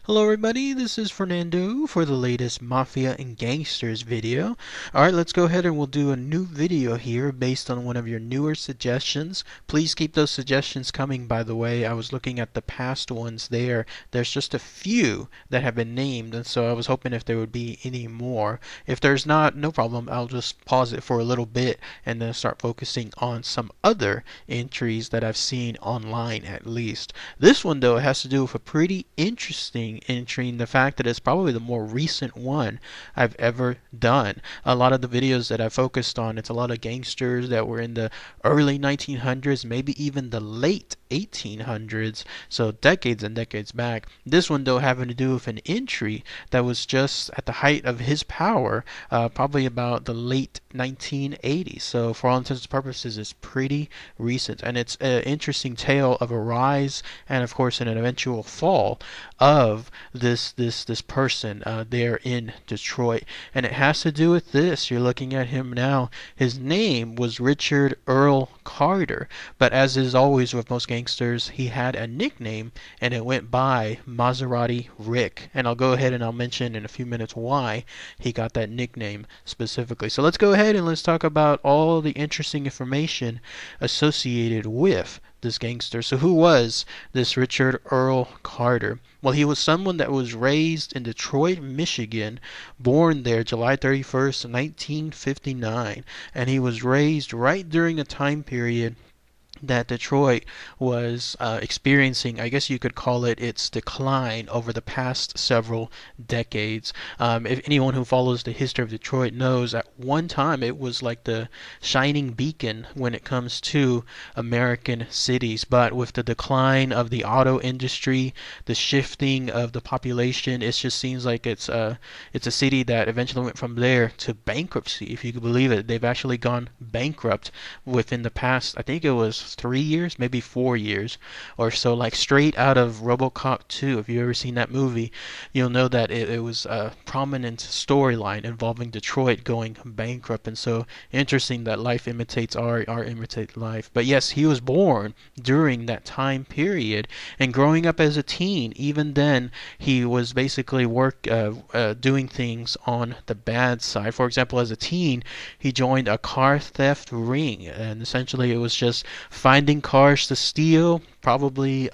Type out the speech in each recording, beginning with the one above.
Hello everybody, this is Fernando for the latest Mafia and Gangsters video. Alright, let's go ahead and we'll do a new video here based on one of your newer suggestions. Please keep those suggestions coming, by the way. I was looking at the past ones there. There's just a few that have been named, and so I was hoping if there would be any more. If there's not, no problem. I'll just pause it for a little bit and then start focusing on some other entries that I've seen online at least. This one though has to do with a pretty interesting entry in the fact that it's probably the more recent one I've ever done. A lot of the videos that I focused on, it's a lot of gangsters that were in the early 1900s, maybe even the late 1800s, so decades and decades back. This one though having to do with an entry that was just at the height of his power, probably about the late 1980s. So for all intents and purposes, it's pretty recent, and it's an interesting tale of a rise and of course an eventual fall of this person there in Detroit. And it has to do with this. You're looking at him now. His name was Richard Earl Carter, but as is always with most gangsters, he had a nickname and it went by Maserati Rick. And I'll go ahead and I'll mention in a few minutes why he got that nickname specifically. So let's go ahead and let's talk about all the interesting information associated with this gangster. So who was this Richard Earl Carter? Well, he was someone that was raised in Detroit, Michigan, born there July 31st, 1959, and he was raised right during a time period that Detroit was experiencing, I guess you could call it, its decline over the past several decades. If anyone who follows the history of Detroit knows, at one time it was like the shining beacon when it comes to American cities. But with the decline of the auto industry, the shifting of the population, it just seems like it's a city that eventually went from there to bankruptcy, if you could believe it. They've actually gone bankrupt within the past, I think it was 3 years, maybe 4 years or so, like straight out of RoboCop 2. If you've ever seen that movie, you'll know that it was a prominent storyline involving Detroit going bankrupt. And so interesting that life imitates art imitates life. But yes, he was born during that time period, and growing up as a teen, even then he was basically doing things on the bad side. For example, as a teen, he joined a car theft ring, and essentially it was just finding cars to steal, probably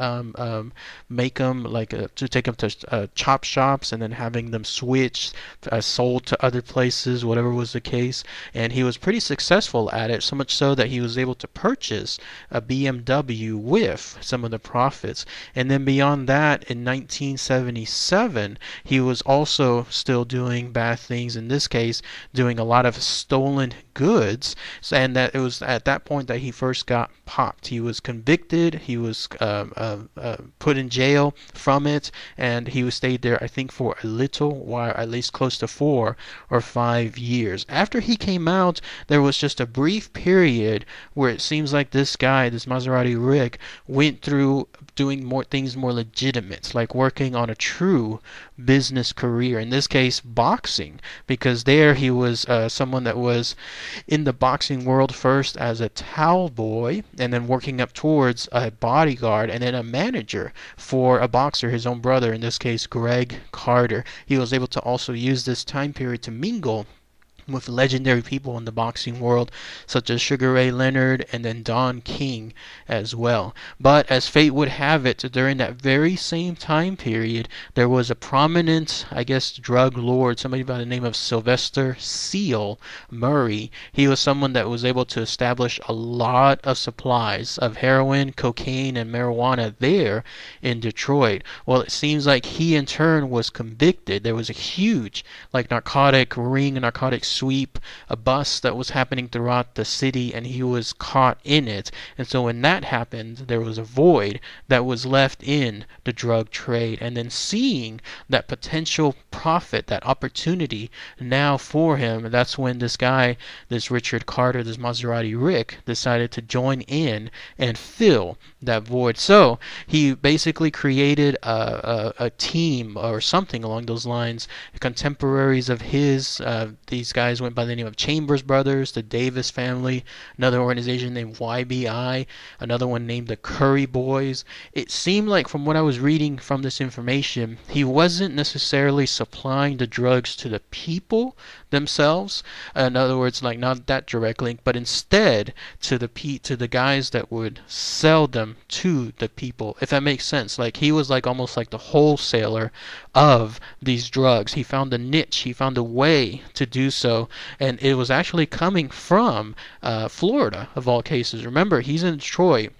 make them to take them to chop shops and then having them switched, sold to other places, whatever was the case. And he was pretty successful at it, so much so that he was able to purchase a BMW with some of the profits. And then beyond that, in 1977, he was also still doing bad things, in this case doing a lot of stolen goods. And that it was at that point that he first got popped. He was convicted, he was put in jail from it, and he was stayed there, I think, for a little while, at least close to 4 or 5 years. After he came out, there was just a brief period where it seems like this guy, this Maserati Rick, went through doing more things more legitimate, like working on a true business career, in this case boxing, because there he was someone that was in the boxing world first as a towel boy, and then working up towards a bodyguard and then a manager for a boxer, his own brother, in this case Greg Carter. He was able to also use this time period to mingle with legendary people in the boxing world, such as Sugar Ray Leonard and then Don King as well. But as fate would have it, during that very same time period, there was a prominent, I guess, drug lord, somebody by the name of Sylvester Seal Murray. He was someone that was able to establish a lot of supplies of heroin, cocaine, and marijuana there in Detroit. Well, it seems like he in turn was convicted. There was a huge narcotic ring, a narcotic sweep, a bust that was happening throughout the city, and he was caught in it. And so when that happened, there was a void that was left in the drug trade. And then seeing that potential profit, that opportunity now for him, that's when this guy, this Richard Carter, this Maserati Rick, decided to join in and fill that void. So he basically created a team or something along those lines, contemporaries of his, these guys guys went by the name of Chambers Brothers, the Davis family, another organization named y.b.i, another one named the Curry Boys. It seemed like from what I was reading from this information, he wasn't necessarily supplying the drugs to the people themselves. In other words, like not that direct link, but instead to the guys that would sell them to the people, if that makes sense. Like he was like almost like the wholesaler of these drugs. He found a niche, he found a way to do so, and it was actually coming from Florida of all cases. Remember, he's in Detroit.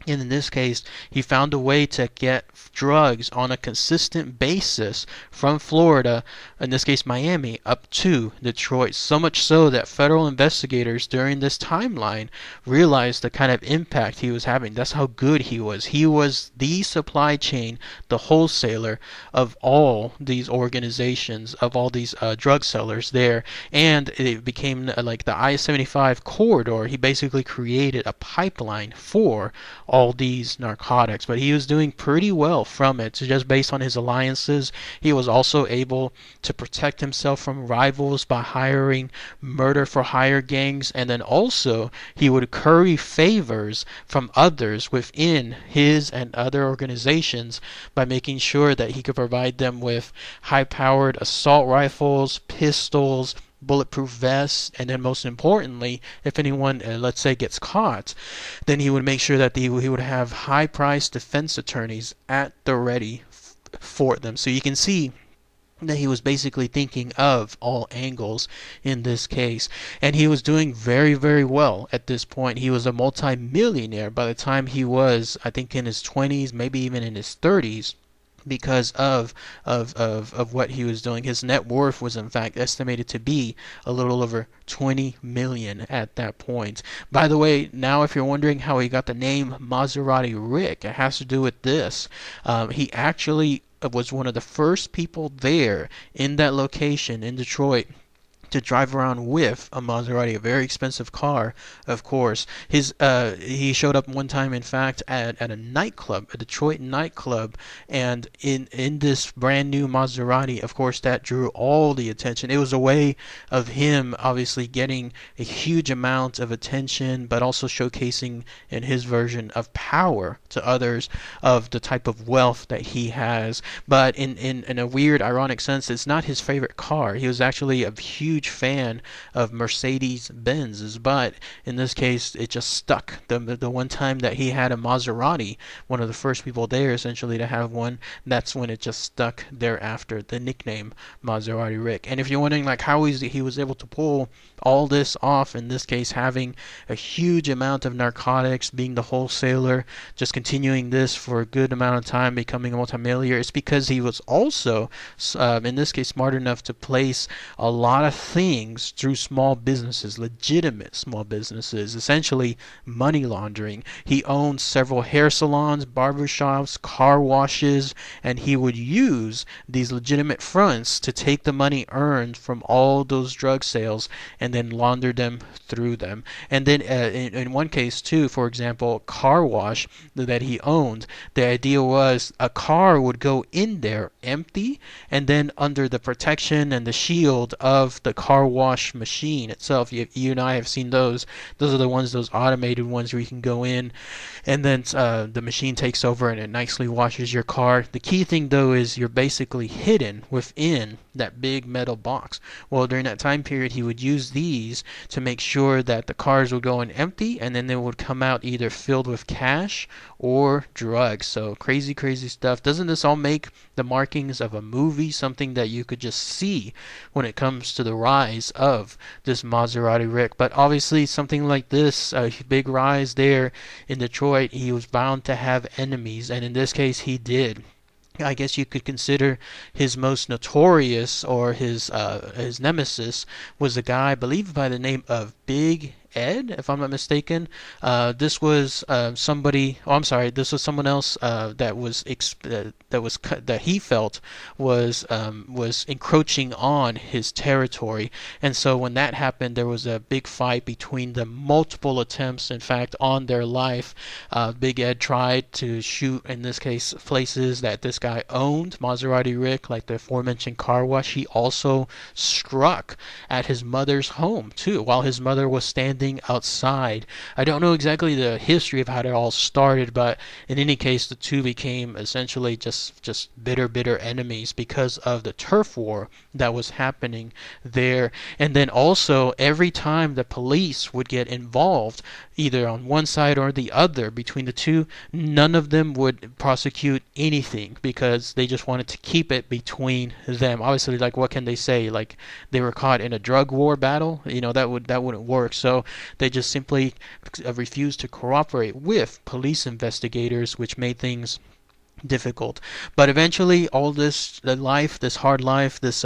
And in this case, he found a way to get drugs on a consistent basis from Florida, in this case Miami, up to Detroit. So much so that federal investigators during this timeline realized the kind of impact he was having. That's how good he was. He was the supply chain, the wholesaler of all these organizations, of all these drug sellers there. And it became like the I-75 corridor. He basically created a pipeline for all these narcotics, but he was doing pretty well from it. So just based on his alliances, he was also able to protect himself from rivals by hiring murder for hire gangs, and then also he would curry favors from others within his and other organizations by making sure that he could provide them with high-powered assault rifles, pistols, bulletproof vests, and then most importantly, if anyone, let's say, gets caught, then he would make sure that he would have high-priced defense attorneys at the ready for them. So you can see that he was basically thinking of all angles in this case, and he was doing very, very well at this point. He was a multi-millionaire by the time he was, I think, in his 20s, maybe even in his 30s. Because of what he was doing. His net worth was in fact estimated to be a little over 20 million at that point. By the way, now if you're wondering how he got the name Maserati Rick, it has to do with this. He actually was one of the first people there in that location in Detroit to drive around with a Maserati, a very expensive car, of course. He showed up one time, in fact, at a nightclub, a Detroit nightclub, and in this brand new Maserati, of course, that drew all the attention. It was a way of him obviously getting a huge amount of attention, but also showcasing in his version of power to others of the type of wealth that he has. But in a weird, ironic sense, it's not his favorite car. He was actually a huge fan of Mercedes Benz's, but in this case it just stuck. The one time that he had a Maserati, one of the first people there essentially to have one, that's when it just stuck thereafter, the nickname Maserati Rick. And if you're wondering like how he was able to pull all this off, in this case having a huge amount of narcotics, being the wholesaler, just continuing this for a good amount of time, becoming a multimillionaire, it's because he was also in this case smart enough to place a lot of things through small businesses, legitimate small businesses, essentially money laundering. He owned several hair salons, barbershops, car washes, and he would use these legitimate fronts to take the money earned from all those drug sales and then launder them through them. And then in one case too, for example, car wash that he owned, the idea was a car would go in there empty, and then under the protection and the shield of the car wash machine itself, you and I have seen those are the ones, those automated ones where you can go in and then the machine takes over and it nicely washes your car. The key thing though is you're basically hidden within that big metal box. Well, during that time period he would use these to make sure that the cars would go in empty and then they would come out either filled with cash or drugs. So crazy stuff. Doesn't this all make the markings of a movie, something that you could just see when it comes to the rise of this Maserati Rick? But obviously something like this, a big rise there in Detroit, he was bound to have enemies, and in this case he did. I guess you could consider his most notorious, or his nemesis was a guy I believe by the name of Big Ed, if I'm not mistaken. This was somebody. Oh, I'm sorry. This was someone else that he felt was encroaching on his territory. And so when that happened, there was a big fight between them. Multiple attempts, in fact, on their life. Big Ed tried to shoot, in this case, places that this guy owned, Maserati Rick, like the aforementioned car wash. He also struck at his mother's home too, while his mother was standing outside. I don't know exactly the history of how it all started, but in any case, the two became essentially just bitter enemies because of the turf war that was happening there. And then also, every time the police would get involved, either on one side or the other between the two, none of them would prosecute anything because they just wanted to keep it between them. Obviously, like, what can they say? Like, they were caught in a drug war battle, that wouldn't work. So they just simply refused to cooperate with police investigators, which made things difficult. But eventually, all this life, this hard life, this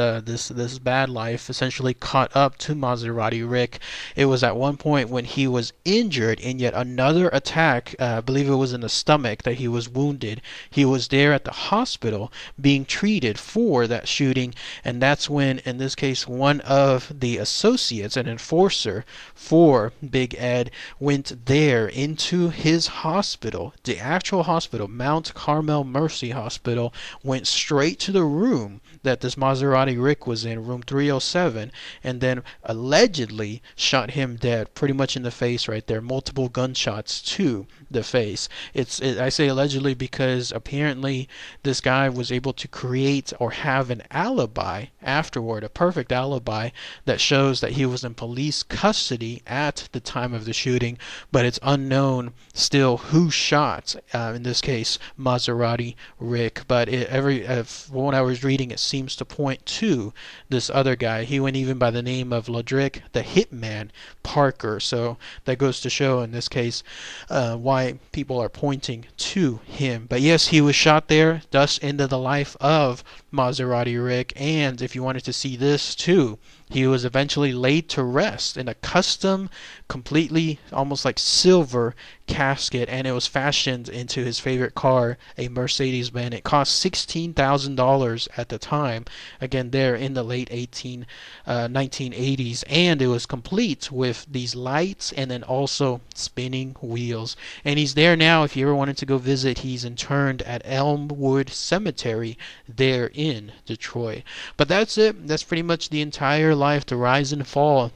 bad life, essentially caught up to Maserati Rick. It was at one point when he was injured in yet another attack. I believe it was in the stomach that he was wounded. He was there at the hospital being treated for that shooting, and that's when, in this case, one of the associates, an enforcer for Big Ed, went there into his hospital, the actual hospital, Mount Carmel Mercy Hospital, went straight to the room that this Maserati Rick was in, room 307, and then allegedly shot him dead, pretty much in the face right there, multiple gunshots to the face. I say allegedly because apparently this guy was able to create or have an alibi afterward, a perfect alibi that shows that he was in police custody at the time of the shooting, but it's unknown still who shot, in this case, Maserati Rick. But from what I was reading, it seems to point to this other guy. He went even by the name of Ladrick the Hitman Parker. So that goes to show, in this case, why people are pointing to him. But yes, he was shot there, thus ended the life of Maserati Rick. And if you wanted to see this too, he was eventually laid to rest in a custom, completely almost like silver casket, and it was fashioned into his favorite car, a Mercedes-Benz. It cost $16,000 at the time, again there in the late 1980s, and it was complete with these lights and then also spinning wheels. And he's there now. If you ever wanted to go visit, he's interned at Elmwood Cemetery there in Detroit. But that's it. That's pretty much the entire life, the rise and fall,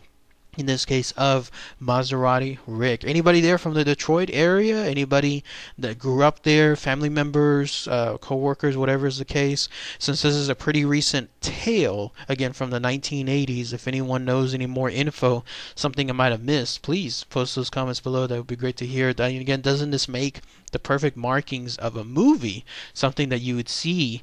in this case, of Maserati Rick. Anybody there from the Detroit area? Anybody that grew up there? Family members, co-workers, whatever is the case? Since this is a pretty recent tale, again from the 1980s, if anyone knows any more info, something I might have missed, please post those comments below. That would be great to hear. And again, doesn't this make the perfect markings of a movie, something that you would see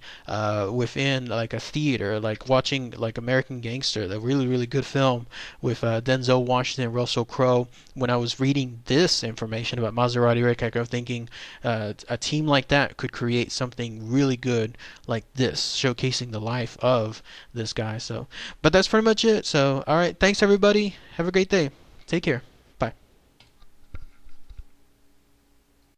within like a theater, like watching like American Gangster, the really good film with Denzel Washington and Russell Crowe. When I was reading this information about Maserati Rick, I was thinking a team like that could create something really good like this, showcasing the life of this guy. So, but that's pretty much it. So, all right, thanks everybody. Have a great day. Take care.